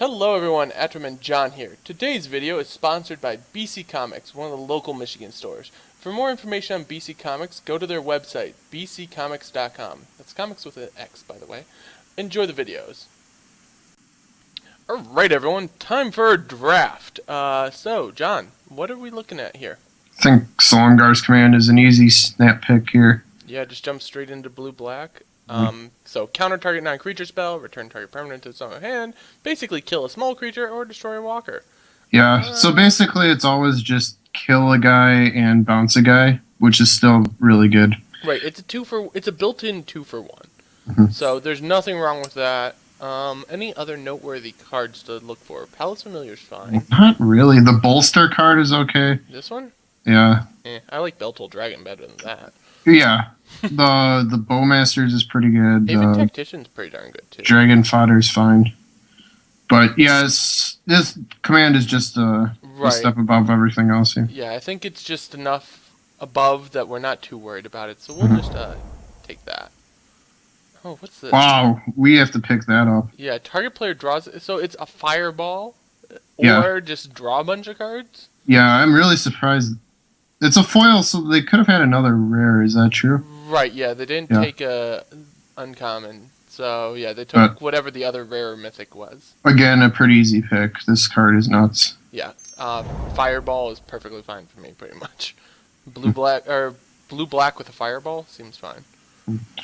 Hello everyone, Atrum and John here. Today's video is sponsored by BC Comics, one of the local Michigan stores. For more information on BC Comics, go to their website, bccomics.com. That's comics with an X, by the way. Enjoy the videos. Alright everyone, time for a draft. So, John, what are we looking at here? I think Solemgar's Command is an easy snap pick here. Yeah, just jump straight into blue-black. So counter target non-creature spell, return target permanent to its own hand, basically kill a small creature or destroy a walker. Yeah, so basically it's always just kill a guy and bounce a guy, which is still really good. Right, it's a built-in 2-for-1. So there's nothing wrong with that. Any other noteworthy cards to look for? Palace Familiar's fine. Not really. The Bolster card is okay. This one? Yeah. I like Beltal Dragon better than that. Yeah. The Bowmasters is pretty good. Even Tactician's pretty darn good too. Dragon Fodder's fine. But yeah, this command is just a step above everything else here. Yeah, I think it's just enough above that we're not too worried about it. So we'll just take that. Oh, what's this? Wow, we have to pick that up. Yeah, target player draws. So it's a fireball, or just draw a bunch of cards. Yeah, I'm really surprised. It's a foil, so they could have had another rare. Is that true? Right. Yeah, they didn't take a uncommon. So yeah, they took whatever the other rare mythic was. Again, a pretty easy pick. This card is nuts. Yeah, fireball is perfectly fine for me, pretty much. Blue-black or blue-black with a fireball seems fine.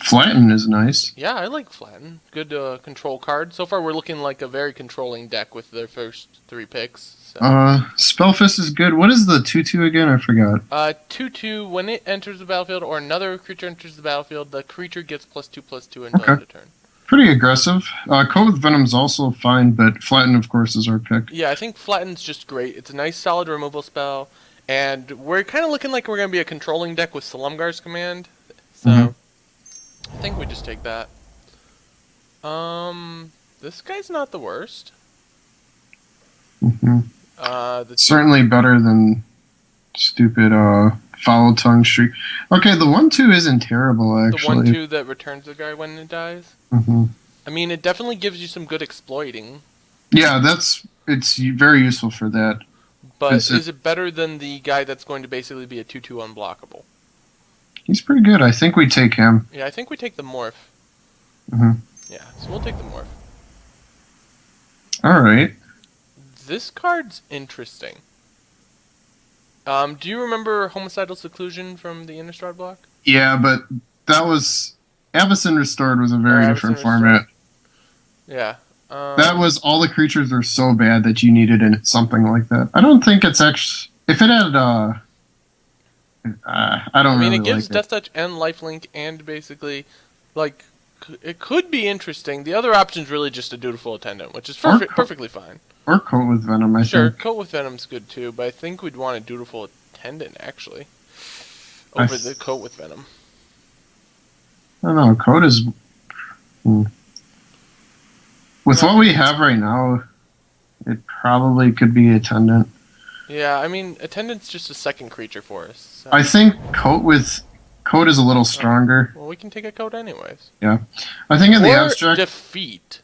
Flatten is nice. Yeah, I like Flatten. Good control card. So far, we're looking like a very controlling deck with their first 3 picks. So. Spellfist is good. What is the 2/2 again? I forgot. 2/2. When it enters the battlefield or another creature enters the battlefield, the creature gets +2/+2 until end of turn. Pretty aggressive. Coat with Venom's also fine, but Flatten, of course, is our pick. Yeah, I think Flatten's just great. It's a nice, solid removal spell, and we're kind of looking like we're going to be a controlling deck with Solemgar's Command. So. I think we just take that. This guy's not the worst. Certainly better than stupid Foul Tongue Streak. Okay, the 1/2 isn't terrible, actually. The 1/2 that returns the guy when it dies? I mean, it definitely gives you some good exploiting. Yeah, it's very useful for that. But is it better than the guy that's going to basically be a 2/2 unblockable? He's pretty good. I think we take him. Yeah, I think we take the Morph. Yeah, so we'll take the Morph. Alright. This card's interesting. Do you remember Homicidal Seclusion from the Innistrad block? Yeah, but that was... Avacyn Restored was a very different format. Yeah. That was all the creatures were so bad that you needed something like that. I don't think it's actually... If it had... I mean, it gives Death Touch and Lifelink, and basically, like, it could be interesting. The other option's really just a Dutiful Attendant, which is perfectly fine. Or Coat with Venom, I think. Sure, Coat with Venom's good too, but I think we'd want a Dutiful Attendant, actually, over the Coat with Venom. I don't know, Coat is... With what we have right now, it probably could be Attendant. Yeah, I mean, Attendant's just a second creature for us. So. I think Coat is a little stronger. Well, we can take a Coat anyways. Yeah. I think in the abstract... Defeat.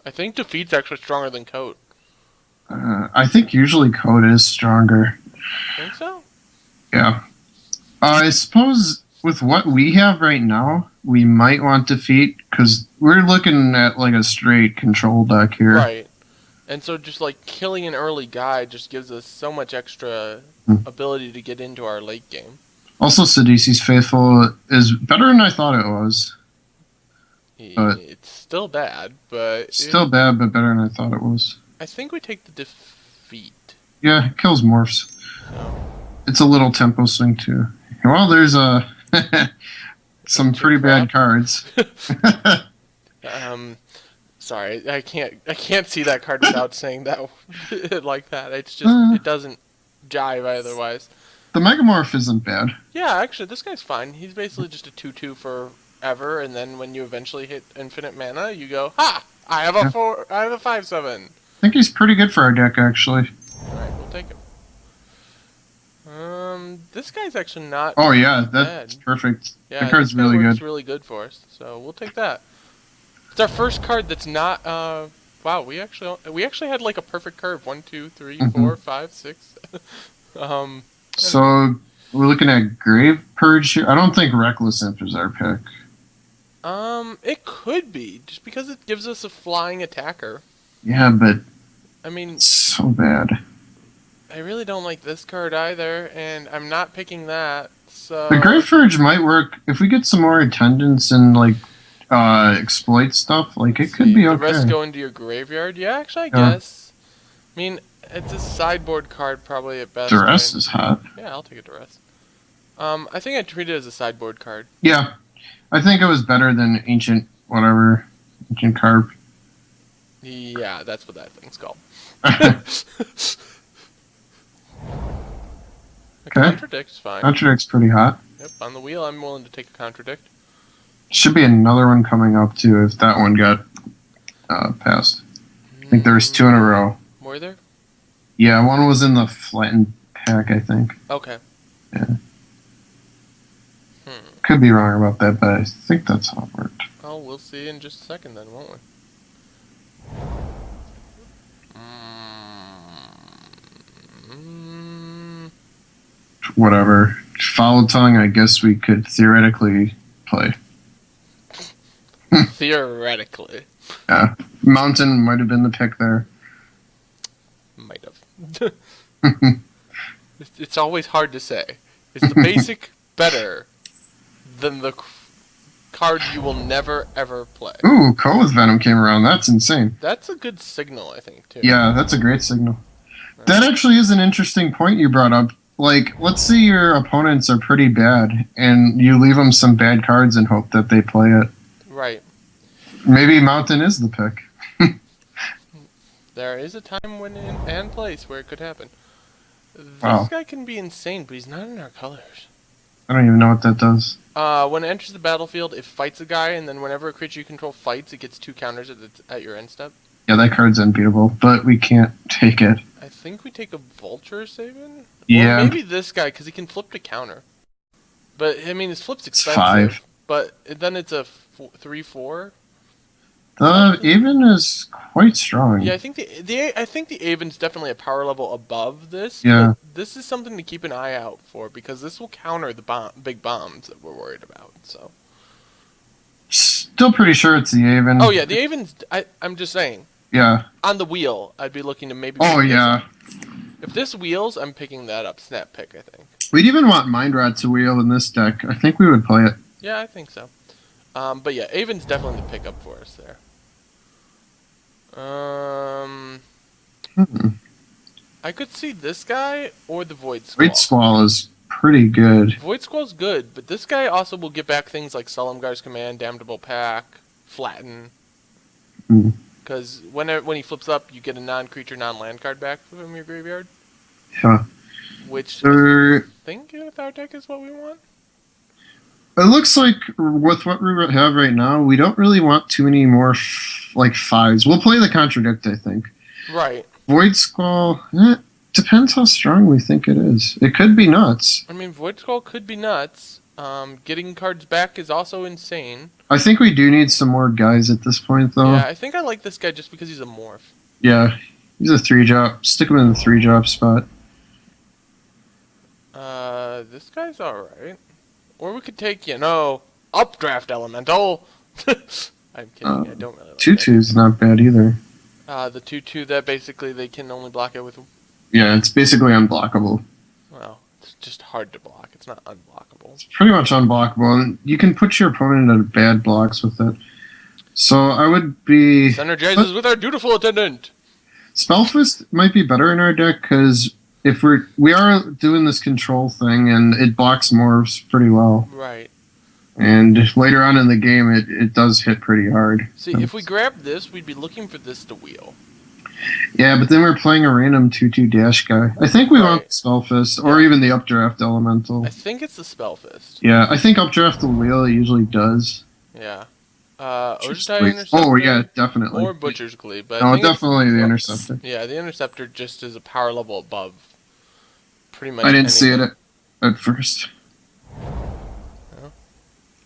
I think Defeat's actually stronger than Coat. I think usually Coat is stronger. Think so? Yeah. I suppose with what we have right now, we might want Defeat, because we're looking at like a straight control deck here. Right. And so just like killing an early guy just gives us so much extra ability to get into our late game. Also, Sidisi's Faithful is better than I thought it was. It's still bad, but... Still bad, but better than I thought it was. I think we take the Defeat. Yeah, it kills Morphs. So. It's a little tempo swing, too. Well, there's some pretty bad cards. Sorry, I can't see that card without saying that like that. It's just it doesn't jive otherwise. The Megamorph isn't bad. Yeah, actually, this guy's fine. He's basically just a 2/2 forever, and then when you eventually hit infinite mana, you go, ha! I have a 5/7. I think he's pretty good for our deck, actually. All right, we'll take him. This guy's actually not. Oh yeah, that's perfect. Yeah, the card's really good. It's really good for us, so we'll take that. It's our first card that's not Wow, we actually had like a perfect curve. 1, 2, 3, Mhm. 4, 5, 6. um, So we're looking at Grave Purge here. I don't think Reckless Imp is our pick. it could be just because it gives us a flying attacker. Yeah, but I mean, it's so bad. I really don't like this card either, and I'm not picking that. The Grave So Purge might work if we get some more attendance and like exploit stuff. Like it let's could see. be The rest okay. go into your graveyard. Yeah, actually, I Yeah, guess. I mean, it's a sideboard card probably at best. Duress Right? is hot. Yeah, I'll take a Duress. I think I treat it as a sideboard card. Yeah, I think it was better than Ancient whatever, Ancient Carp. Yeah, that's what that thing's called. A Okay, contradict's fine. Contradict's pretty hot. Yep, on the wheel, I'm willing to take a contradict. Should be another one coming up too if that one got passed. I think there's two in a row. Were there? Yeah, one was in the flattened pack, I think. Okay. Yeah. Could be wrong about that, but I think that's how it worked. Oh, we'll see in just a second then, won't we? Whatever. Foul Tongue, I guess we could theoretically play. Theoretically. Yeah. Mountain might have been the pick there. Might have. It's always hard to say. Is the basic better than the card you will never ever play? Ooh, Cold Venom came around. That's insane. That's a good signal, I think, too. Yeah, that's a great signal. That actually is an interesting point you brought up. Like, let's say your opponents are pretty bad, and you leave them some bad cards and hope that they play it. Right. Maybe Mountain is the pick. There is a time when and place where it could happen. This Wow. guy can be insane, but he's not in our colors. I don't even know what that does. When it enters the battlefield, it fights a guy, and then whenever a creature you control fights, it gets 2 counters at your end step. Yeah, that card's unbeatable, but we can't take it. I think we take a Vulture Savin? Yeah. Or maybe this guy, because he can flip to counter. But, I mean, his flip's It's expensive. 5. But then it's a 3/4. The Aven is quite strong. Yeah, I think the Aven's definitely a power level above this. Yeah. But this is something to keep an eye out for, because this will counter the big bombs that we're worried about. So. Still pretty sure it's the Aven. Oh, yeah, the Aven's... I'm just saying. Yeah. On the wheel, I'd be looking to maybe... Oh, yeah. If this wheels, I'm picking that up. Snap pick, I think. We'd even want Mind Rot to wheel in this deck. I think we would play it. Yeah, I think so. But yeah, Aven's definitely the pickup for us there. I could see this guy or the Void Squall. Void Squall is pretty good. Void Squall's good, but this guy also will get back things like Solemngar's Command, Damnable Pack, Flatten. Because when he flips up, you get a non-creature, non-land card back from your graveyard. Yeah. Which There, I think with our deck is what we want. it looks like with what we have right now, we don't really want too many more like 5s. We'll play the Contradict, I think. Right. Void Squall, depends how strong we think it is. It could be nuts. I mean, Void Squall could be nuts. Getting cards back is also insane. I think we do need some more guys at this point, though. Yeah, I think I like this guy just because he's a morph. Yeah, he's a 3-drop. Stick him in the 3-drop spot. This guy's alright. Or we could take, Updraft Elemental! I'm kidding, I don't really like 2/2's not bad either. The 2/2 that basically they can only block it with... Yeah, it's basically unblockable. Well, it's just hard to block. It's not unblockable. It's pretty much unblockable, and you can put your opponent at bad blocks with it. So I would be... Synergizes with our dutiful attendant! Spellfist might be better in our deck, because if we are doing this control thing, and it blocks morphs pretty well. Right. And later on in the game, it does hit pretty hard. See, if we grab this, we'd be looking for this to wheel. Yeah, but then we're playing a random 2/2 dash guy. I think we want Right. Spellfist, or even the Updraft Elemental. I think it's the Spellfist. Yeah, I think Updraft will wheel, it usually does. Yeah. Just Ojai wait. Interceptor. Oh, yeah, definitely. Or Butcher's Glee. But I No, think it's- definitely the Interceptor. Yeah, the Interceptor just is a power level above pretty much I didn't see anything. it at first.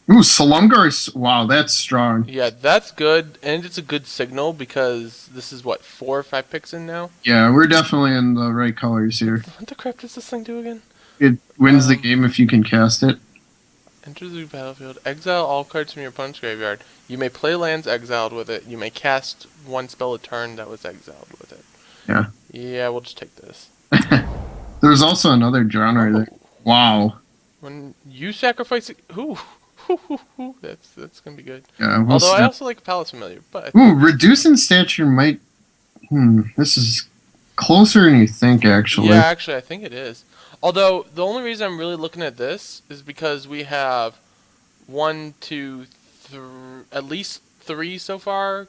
Ooh, Salungar. Wow, that's strong. Yeah, that's good, and it's a good signal because this is what, 4 or 5 picks in now. Yeah, we're definitely in the right colors here. What the crap does this thing do again? It wins the game if you can cast it. Enter the battlefield. Exile all cards from your opponent's graveyard. You may play lands exiled with it. You may cast one spell a turn that was exiled with it. Yeah. Yeah, we'll just take this. There's also another genre there. Wow. When you sacrifice it, ooh, that's gonna be good. Yeah. Although I also like Palace Familiar, but ooh, reducing stature might. This is closer than you think, actually. yeah, actually, I think it is. Although the only reason I'm really looking at this is because we have 1, 2, 3, at least 3 so far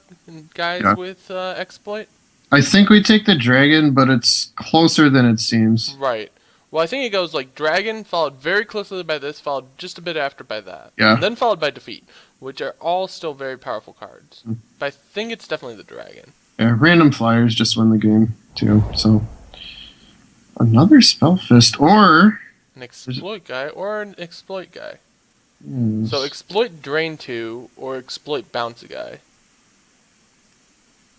guys with exploit. I think we take the dragon, but it's closer than it seems. Right. Well, I think it goes like dragon, followed very closely by this, followed just a bit after by that. Yeah. And then followed by defeat, which are all still very powerful cards. But I think it's definitely the dragon. Yeah, random flyers just win the game, too, so. Another Spellfist, or... An exploit guy, or an exploit guy. Yes. So exploit drain 2, or exploit bounce a guy.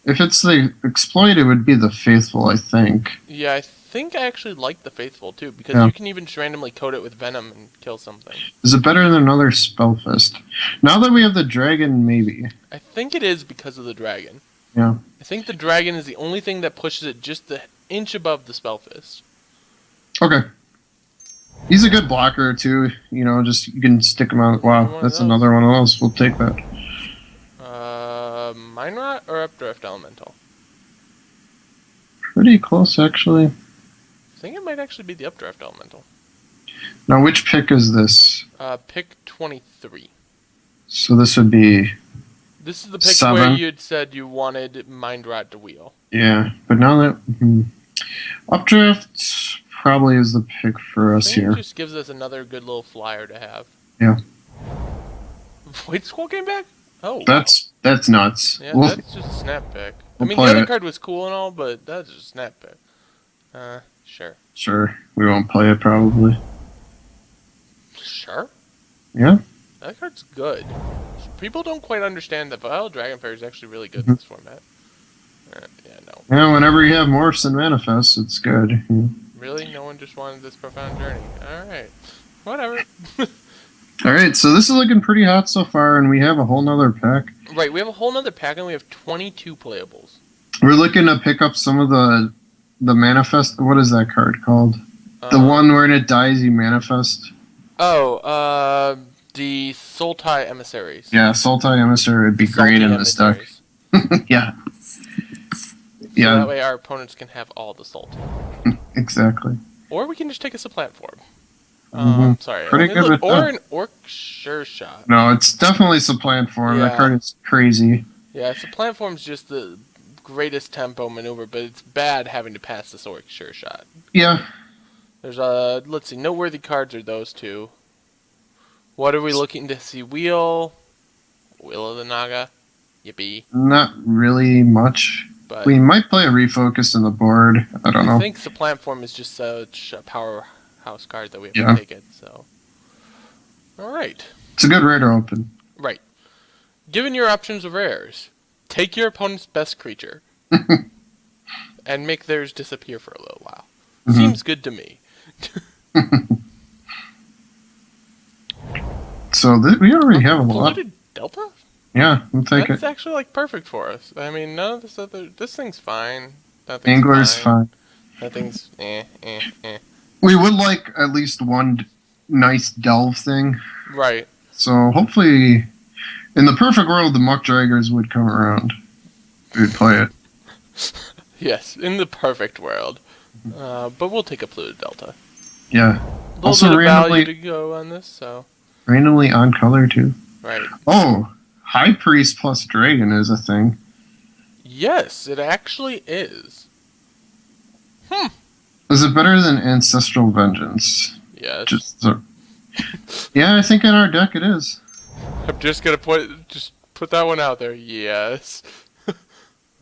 If it's the exploit, it would be the Faithful, I think. Yeah, I think I actually like the Faithful, too, because you can even just randomly coat it with Venom and kill something. Is it better than another Spellfist? Now that we have the dragon, maybe. I think it is because of the dragon. Yeah. I think the dragon is the only thing that pushes it just the inch above the Spellfist. Okay. He's a good blocker, too. You know, just you can stick him out. Wow, that's another one of those. We'll take that. Mind Rot or Updraft Elemental? Pretty close, actually. I think it might actually be the Updraft Elemental. Now, which pick is this? Pick 23. So this would be... This is the pick 7. where you'd said you wanted Mind Rot to wheel. Yeah, but now that... Updraft probably is the pick for us here. It just gives us another good little flyer to have. Yeah. Void Scroll came back? Oh. That's nuts. Yeah, that's just a snap pick. I mean, the other card was cool and all, but that's just a snap pick. Sure. Sure. We won't play it, probably. Sure? Yeah. That card's good. People don't quite understand that Vile Dragonfire is actually really good in this format. Yeah, no. Yeah, whenever you have Morphs and Manifests, it's good. Yeah. Really? No one just wanted this Profound Journey. Alright. Whatever. Alright, so this is looking pretty hot so far, and we have a whole nother pack. Right, we have a whole nother pack, and we have 22 playables. We're looking to pick up some of the Manifest... What is that card called? The one where it dies, you manifest? Oh, the Sultai Emissaries. Yeah, Sultai Emissary would be great in this deck. Yeah. So that way our opponents can have all the Sultai. Exactly. Or we can just take a supplant form. Sorry. Pretty good with or an Orc Sure Shot. No, it's definitely supplant form. Yeah. That card is crazy. Yeah, supplant form's just the greatest tempo maneuver, but it's bad having to pass this Orc Sure Shot. Yeah. There's let's see, noteworthy cards are those two. What are we looking to see? Wheel of the Naga. Yippee. Not really much. But we might play a Refocus in the board. I don't know. I think supplant form is just such a powerhouse card that we have to take it, so. Alright. It's a good rare to open. Right. Given your options of rares, take your opponent's best creature and make theirs disappear for a little while. Seems good to me. So we already have a lot. Polluted Delta? Yeah, we'll take That's it. actually like perfect for us. I mean, none of this thing's fine. Angler's fine. Nothing's We would like at least one nice delve thing. Right. So hopefully, in the perfect world, the Muck Draggers would come around. We'd play it. Yes, in the perfect world. But we'll take a Polluted Delta. Yeah. A little Also bit of randomly value to go on this, so. Randomly on color too. Right. Oh, High Priest plus Dragon is a thing. Yes, it actually is. Is it better than Ancestral Vengeance? Yes. Yeah, I think in our deck it is. I'm just gonna put that one out there. Yes.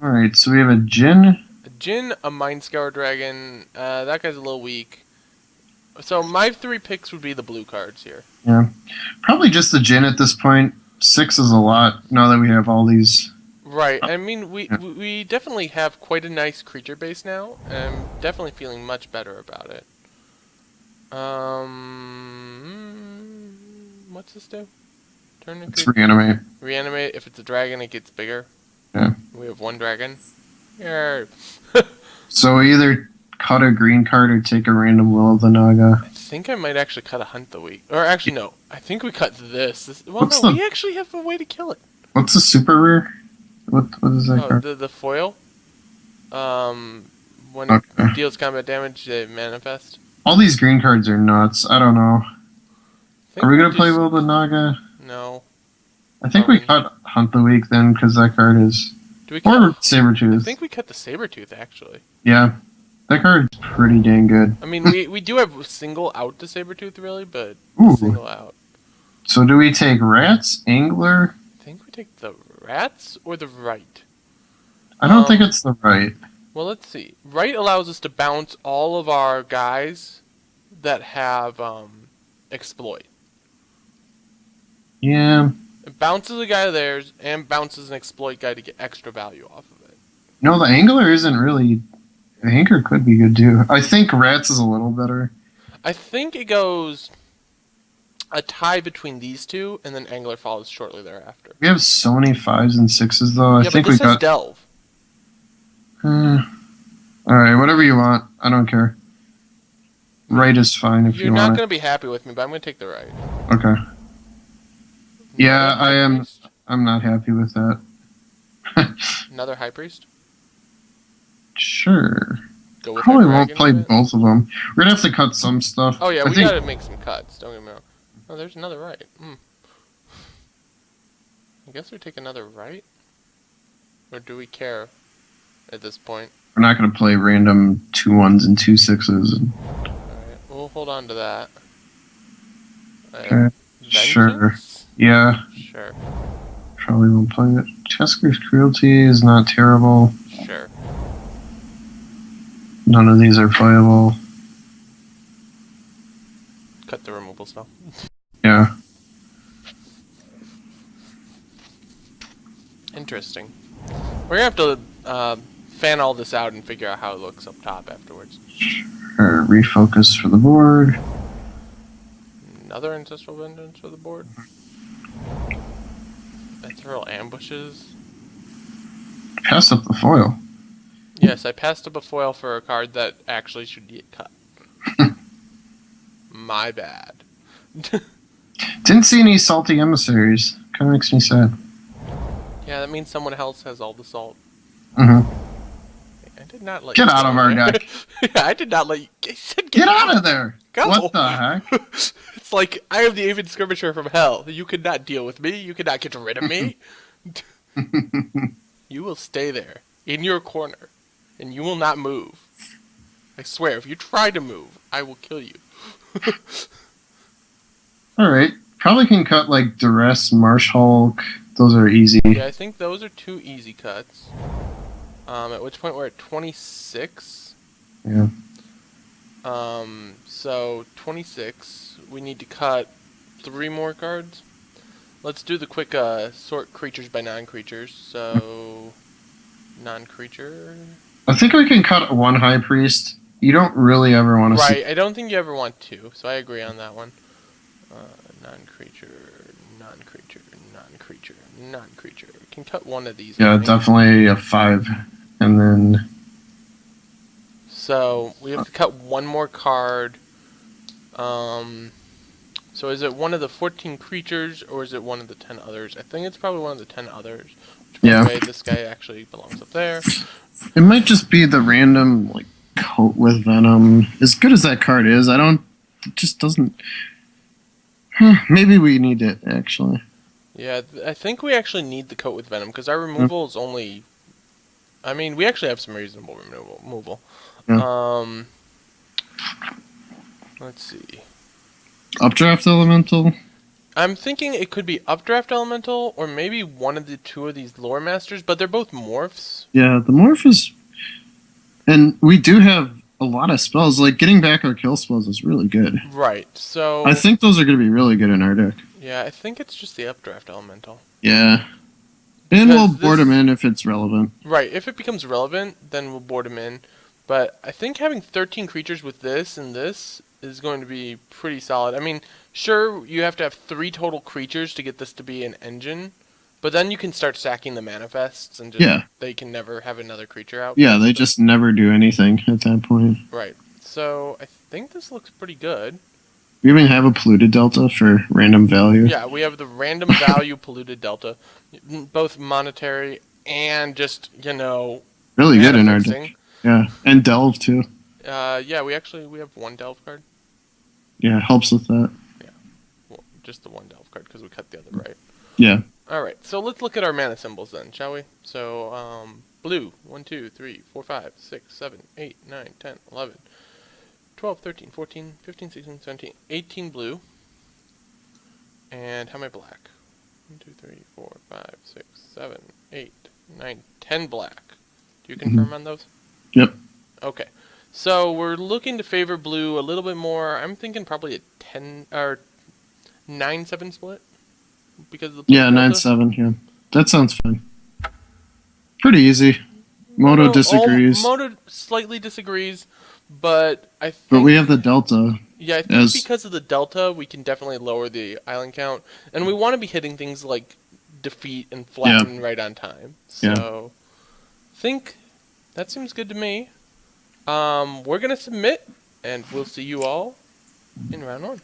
Alright, so we have a Jin. A Jin, a Mind Scour Dragon. That guy's a little weak. So my 3 picks would be the blue cards here. Yeah, probably just the Jin at this point. 6 is a lot now that we have all these. Right. I mean, we Yeah. we definitely have quite a nice creature base now. And I'm definitely feeling much better about it. What's this do? Turn the Let's creature. reanimate. Reanimate. If it's a dragon, it gets bigger. Yeah. We have one dragon. Yeah. So we either cut a green card or take a random Will of the Naga. I think I might actually cut a Hunt the Week. Or actually, no. I think we cut this. Well, What's no, the- we actually have a way to kill it. What's the super rare? What is that Oh, card? the foil. When Okay. it deals combat damage, they manifest. All these green cards are nuts. I don't know. Think Are we gonna just- play Will of the Naga? No. I think we cut Hunt the Week then, because that card is. Do we cut? Or I Sabretooth. think we cut the Sabretooth, actually. Yeah. That card's pretty dang good. I mean, we do have a single out to Sabretooth, really, but Ooh. single out. So do we take Rats, Angler? I think we take the rats or the right. I don't think it's the right. Well, let's see. Right allows us to bounce all of our guys that have exploit. Yeah. It bounces a guy of theirs and bounces an exploit guy to get extra value off of it. No, the Angler isn't really. The Anchor could be good too. I think Rats is a little better. I think it goes a tie between these two, and then Angler follows shortly thereafter. We have so many 5s and 6s though. I Yeah, think but this we has got. Delve. Alright, whatever you want. I don't care. Right is fine if You're you not want going to be happy with me, but I'm going to take the right. it. Okay. Yeah, Another I High am. Priest? I'm not happy with that. Another High Priest? Sure. Go with Probably our won't dragon play with it? both of them. We're gonna have to cut some stuff. Oh yeah, I we think gotta make some cuts, don't get me wrong. Oh, there's another right. I guess we take another right? Or do we care at this point? we're not gonna play random 2 1s and 2 6s. Alright, we'll hold on to that. Okay, sure. Vengeance? Yeah, Sure. probably won't play it. Chesker's Cruelty is not terrible. Sure. None of these are playable. Cut the removal spell. Yeah. Interesting. We're gonna have to fan all this out and figure out how it looks up top afterwards. Or refocus for the board. Another Ancestral Vengeance for the board. Ethereal Ambushes. Pass up the foil. Yes, I passed up a foil for a card that actually should get cut. My bad. Didn't see any salty emissaries. Kind of makes me sad. Yeah, that means someone else has all the salt. Mm-hmm. I did not let Get you out go of our there. deck. Yeah, I did not let you. I said Get out of there! Go. What the heck? It's like I am the avid skirmisher from hell. You could not deal with me. You could not get rid of me. You will stay there in your corner, and you will not move. I swear, if you try to move, I will kill you. Alright. Probably can cut like Duress, Marsh Hulk. Those are easy. Yeah, I think those are two easy cuts. At which point we're at 26. Yeah. So 26. We need to cut 3 more cards. Let's do the quick sort creatures by non-creatures. So non-creature. I think we can cut 1 High Priest. You don't really ever want to Right. I don't think you ever want to. So I agree on that one. Non-creature, non-creature, non-creature, non-creature. We can cut one of these. Yeah, I think. definitely a 5. And then So we have to cut one more card. So is it one of the 14 creatures or is it one of the 10 others? I think it's probably one of the 10 others. Which, by Yeah. the way, this guy actually belongs up there. it might just be the random like coat with venom. As good as that card is, it just doesn't. Maybe we need it actually. Yeah, I think we actually need the coat with venom because our removal is only. I mean, we actually have some reasonable removal. Yeah. Let's see. Updraft Elemental. I'm thinking it could be Updraft Elemental or maybe one of the 2 of these Lore Masters, but they're both morphs. Yeah, the morph is. And we do have a lot of spells. Like getting back our kill spells is really good. Right. So I think those are going to be really good in our deck. yeah, I think it's just the updraft elemental. Yeah. And we'll Because board them in if it's relevant. Right. If it becomes relevant, then we'll board him in. But I think having 13 creatures with this and this is going to be pretty solid. I mean, sure, you have to have 3 total creatures to get this to be an engine, but then you can start stacking the manifests and just they can never have another creature out. Yeah, they just never do anything at that point. Right. So I think this looks pretty good. We even have a polluted delta for random value. Yeah, we have the random value polluted delta, both monetary and just, really good in our deck. Yeah, and delve too. Yeah, we have 1 delve card. Yeah, helps with that. Yeah, well, just the 1 delve card because we cut the other, right? Yeah. All right, so let's look at our mana symbols then, shall we? So, blue, 1, 2, 3, 4, 5, 6, 7, 8, 9, 10, 11, 12, 13, 14, 15, 16, 17, 18 blue. And how many black? 1, 2, 3, 4, 5, 6, 7, 8, 9, 10 black. Do you confirm on those? Yep. Okay. So we're looking to favor blue a little bit more. I'm thinking probably a 10 or 9-7 split because of the blue delta. 9-7. Yeah, that sounds fine. Pretty easy. Moto disagrees. Moto slightly disagrees, but I think. But we have the delta. Yeah, I think because of the delta, we can definitely lower the island count, and we want to be hitting things like defeat and flatten right on time. So, think that seems good to me. We're gonna submit, and we'll see you all in round 1.